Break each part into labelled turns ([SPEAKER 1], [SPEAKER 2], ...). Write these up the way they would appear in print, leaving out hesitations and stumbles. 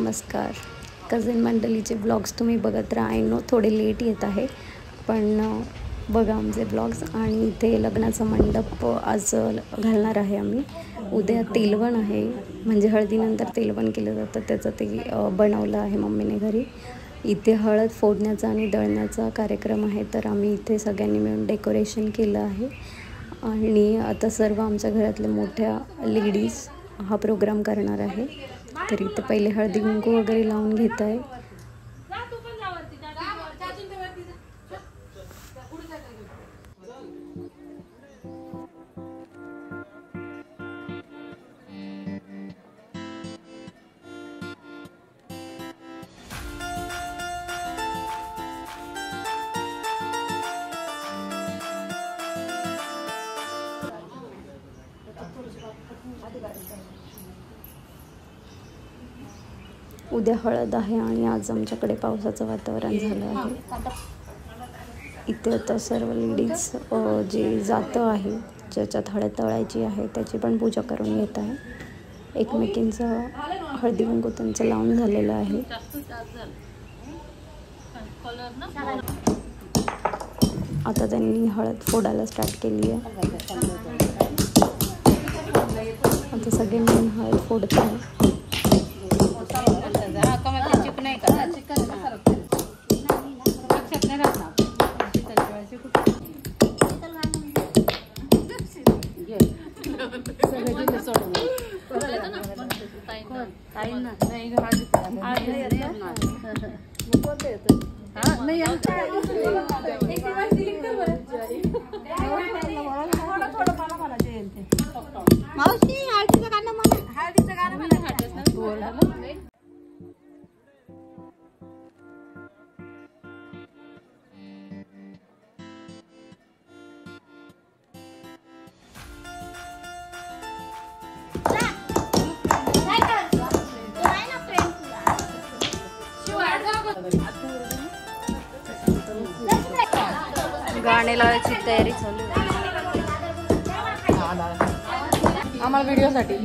[SPEAKER 1] नमस्कार. Cousin मंडळीचे blogs तुम्ही बघत राहा. आय नो थोडे लेट येत आहे, पण बघा आमचे ब्लॉग्स. आणि इथे लग्नाचा मंडप आज घालणार आहे आम्ही. उद्या तेलवण आहे, म्हणजे हळदीनंतर तेलवण केलं जातं, त्याचं ते बनवलं आहे मम्मीने घरी. इथे हळद फोडण्याचा आणि दळण्याचा कार्यक्रम आहे, तर आम्ही इथे सगळ्यांनी मिळून डेकोरेशन केलं आहे. आणि आता सर्व आमच्या घरातल्या मोठ्या लेडीज हा प्रोग्राम करणार आहे. तर इथे पहिले हळदी कुंकू वगैरे लावून घेत आहे. उद्या हळद आहे आणि आज आमच्याकडे पावसाचं वातावरण झालं आहे. इथे आता सर्व लेडीज जे जातं आहे, ज्याच्यात हळद तळायची आहे, त्याची पण पूजा करून घेत आहे. एकमेकींचं हळदी कुंकू त्यांचं लावून झालेलं आहे. आता त्यांनी हळद फोडायला स्टार्ट केली आहे. आता सगळे मिळून हळद फोडत आहे. गाणे लावायची तयारी चालू आहे आम्हाला व्हिडिओसाठी.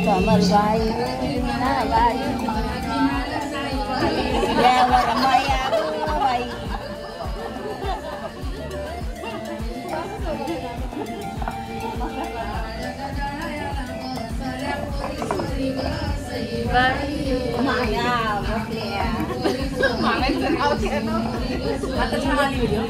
[SPEAKER 1] कमलबाई मीनाबाई यावर माया बाई. माया आता छान व्हिडिओ.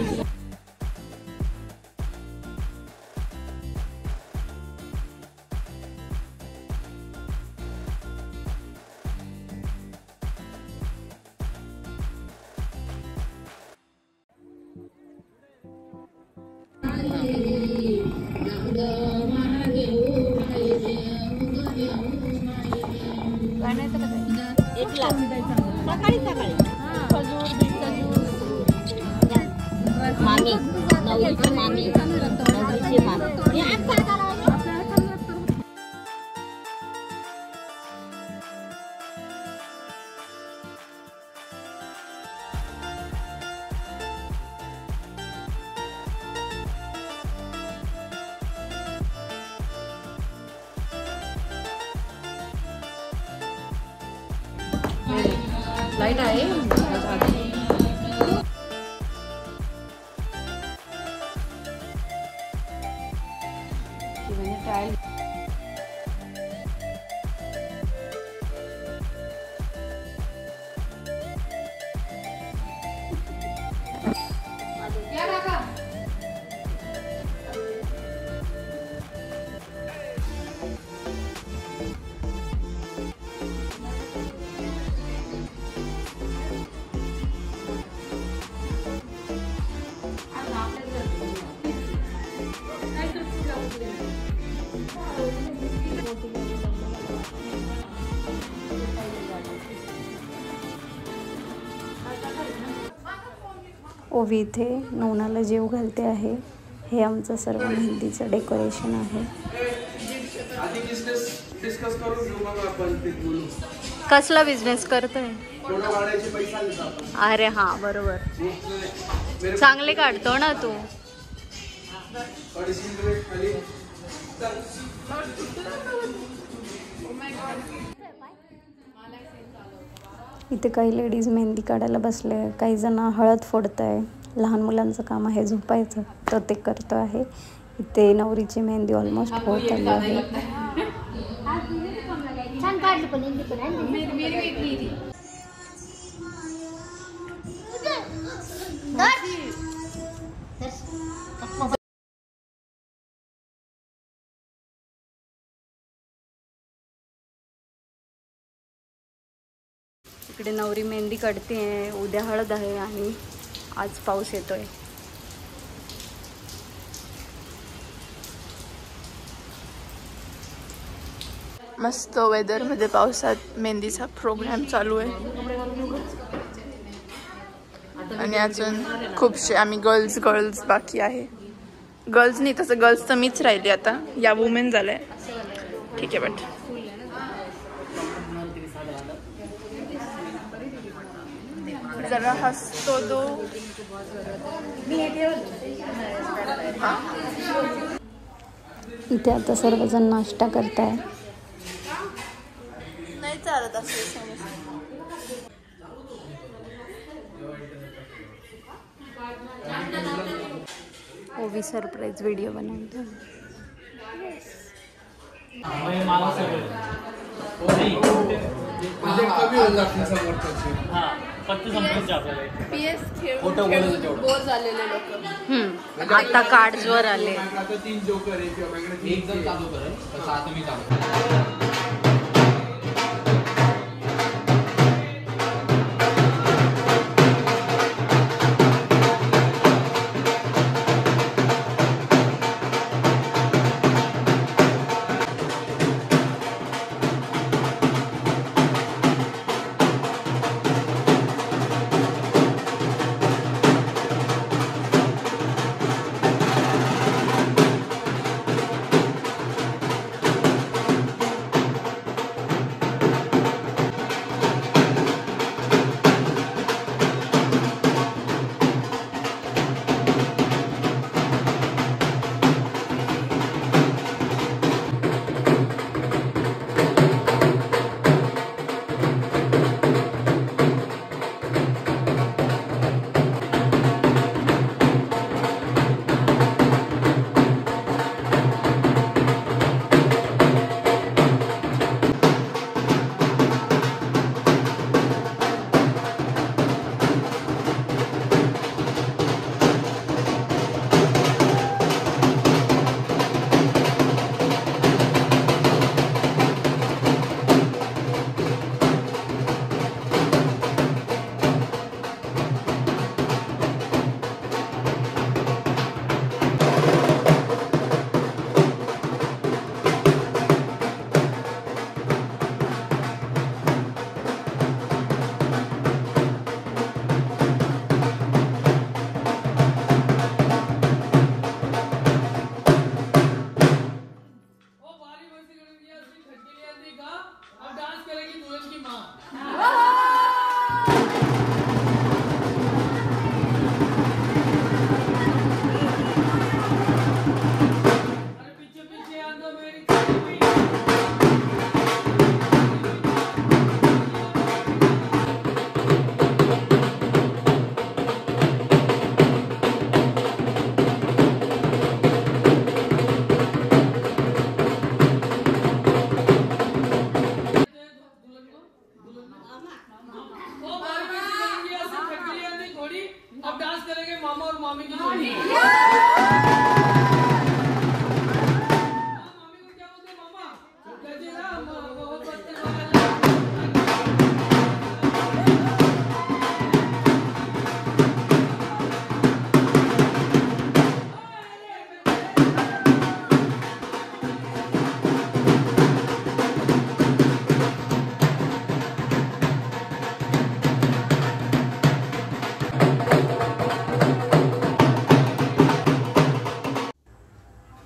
[SPEAKER 1] सकाळी सकाळी मामी नवरीची मामी नवरीची मामी
[SPEAKER 2] लाईट आहे ट्रायल.
[SPEAKER 1] ओवी इथे नवनाला जेव घालते आहे. हे आमचं सर्व मेहंदीचं डेकोरेशन आहे. कसला बिझनेस करतोय? अरे हा बरोबर, चांगले काढतो ना तू. इथे काही लेडीज मेहंदी काढायला बसले, काही जण हळद फोडत आहे. लहान मुलांचं काम आहे झोपायचं, तर ते करतो आहे. इथे नवरीची मेहंदी ऑलमोस्ट होत आली आहे. इकडे नवरी मेहंदी काढते. उद्या हळद आहे आणि आज पाऊस येतोय.
[SPEAKER 3] मस्त वेदर मध्ये पावसात मेहंदीचा प्रोग्राम चालू आहे. आणि अजून खूपशे आम्ही गर्ल्स बाकी आहे. गर्ल्स नाही, तसं गर्ल्स तर मीच राहिली आता. या वुमेन झालंय. ठीक आहे. बट जरा हसतो दो.
[SPEAKER 1] इथे आता सर्वजण नाश्ता करताय.
[SPEAKER 3] नाही चालत असेल.
[SPEAKER 1] ओवी सरप्राईज व्हिडिओ बनवतो. आता कार्ड्स वर आले.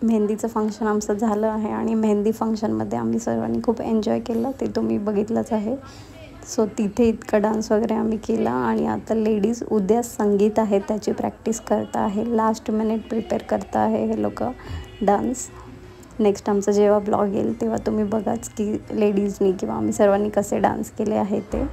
[SPEAKER 1] मेहंदीचं फंक्शन आमचं झालं आहे आणि मेहंदी फंक्शनमध्ये आम्ही सर्वांनी खूप एन्जॉय केलं, ते तुम्ही बघितलंच आहे. सो तिथे इतका डान्स वगैरे आम्ही केला आणि आता लेडीज उद्या संगीत आहे त्याची प्रॅक्टिस करता आहे. लास्ट मिनिट प्रिपेअर करता आहे हे लोक डान्स. नेक्स्ट आमचं जेव्हा ब्लॉग येईल तेव्हा तुम्ही बघाच की लेडीजनी किंवा आम्ही सर्वांनी कसे डान्स केले आहे ते.